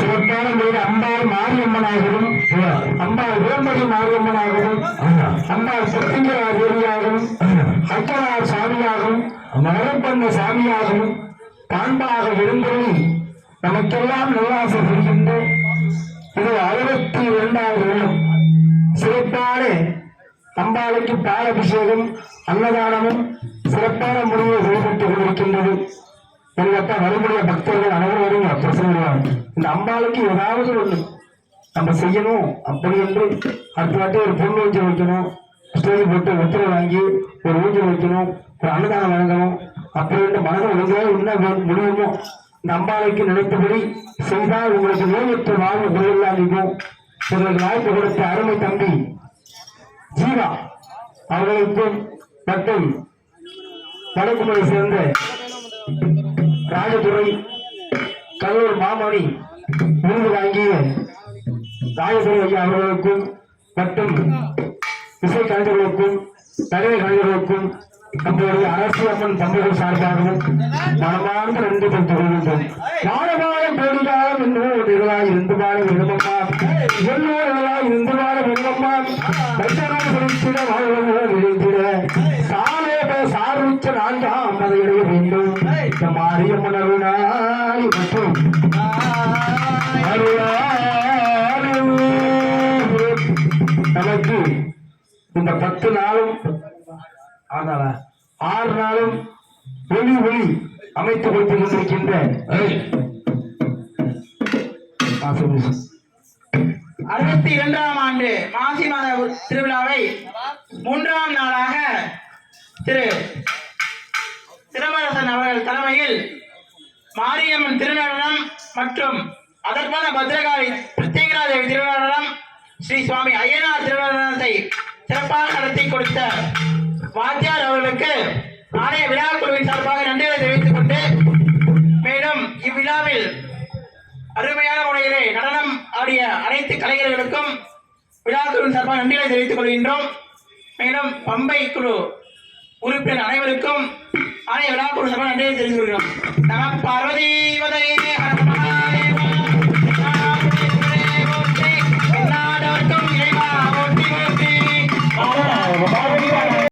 சிறப்பான முறையில் அம்பாள் மாரியம்மனாகவும் அம்பாள் வேம்படி மாரியம்மனாகவும் அம்பாள் சத்தியரா தேவியாகவும் அர்த்தனார் சாமியாகவும் மரப்பண்ண சாமியாகவும் பாம்பாக எழுந்தருளி நமக்கெல்லாம் நல்லாசை புரிகின்ற இது 62வது வருடம் சிறப்பான அம்பாளுக்கு பாலபிஷேகம் அன்னதானமும் சிறப்பான முறையில் செயல்பட்டுக் கொண்டிருக்கின்றது. எங்கப்பா வரக்கூடிய பக்தர்கள் அனைவரும் பிரசன்னம் இந்த அம்பாளுக்கு ஏதாவது ஒண்ணு நம்ம செய்யணும் அப்படி என்று அடுத்த வாட்டி ஒரு பொண்ணு ஊஞ்சல் வைக்கணும், ஸ்டேஜ் போட்டு ஒத்துரை வாங்கி ஒரு ஊஞ்சல் வைக்கணும், ஒரு அன்னதானம் வழங்கணும் அப்படி மனதை ஒழுங்காக என்ன முடியுமோ இந்த அம்பாளுக்கு நினைத்தபடி செய்தால் உங்களுக்கு நோயற்ற வாழ்வு குறையில்லாதிக்கும். உங்களுக்கு வாய்ப்பு கொடுத்த அருமை தம்பி ஜீவா அவர்களுக்கும் மற்றும் வடக்குமலை சேர்ந்த ராஜதுரை கல்லூர் மாமணி விருது வாங்கிய ராஜதுரை ஐயா அவர்களுக்கும் மற்றும் இசை கலைஞர்களுக்கும் நடிகை கலைஞர்களுக்கும் நம்முடைய அரசியம்மன் தம்பிகள் சார்பாகவும் மனமார்ந்த நன்றி தெரிவித்துக் கொள்கின்றோம். வாழவாழம் கோடிகாலம் என்னோடு நிகழாய் இருந்து வாழ விரும்பம்மா என்னோடு நிகழாய் இருந்து வாழ விரும்பம்மா வைத்தனாய் குறித்திட வாழ்வோ விழுந்திட சாலே சாருச்ச 4ஆம் மதையிட வேண்டும். இந்த மாரியம்மன் அருளாய் மற்றும் நமக்கு இந்த 10 நாளும் 6 நாளும் ஒளி அமைத்துக் கொடுத்துக் கொண்டிருக்கின்ற 62ஆம் ஆண்டு மாசி மாத திருவிழாவை 3ஆம் நாளாக திரு சிலம்பரசன் அவர்கள் தலைமையில் மாரியம்மன் திருநடனம் மற்றும் அதற்கான பத்ரகாளி பிரத்யேகரா தேவி திருநடனம் ஸ்ரீ சுவாமி ஐயனார் திருநடனத்தை சிறப்பாக நடத்தி கொடுத்த வாத்தியார் அவர்களுக்கு ஆலய விழா குழுவின் சார்பாக நன்றிகளை தெரிவித்துக் கொண்டு மேலும் இவ்விழாவில் அருமையான முறையிலே நடனம் ஆடிய அனைத்து கலைஞர்களுக்கும் விழா குழுவின் சார்பாக நன்றிகளை தெரிவித்துக் கொள்கின்றோம். மேலும் பம்பை குழு உறுப்பினர் அனைவருக்கும் ஆலய விழா குழு சார்பாக நன்றிகளை தெரிவித்துக் கொள்கிறோம். நம பார்வதி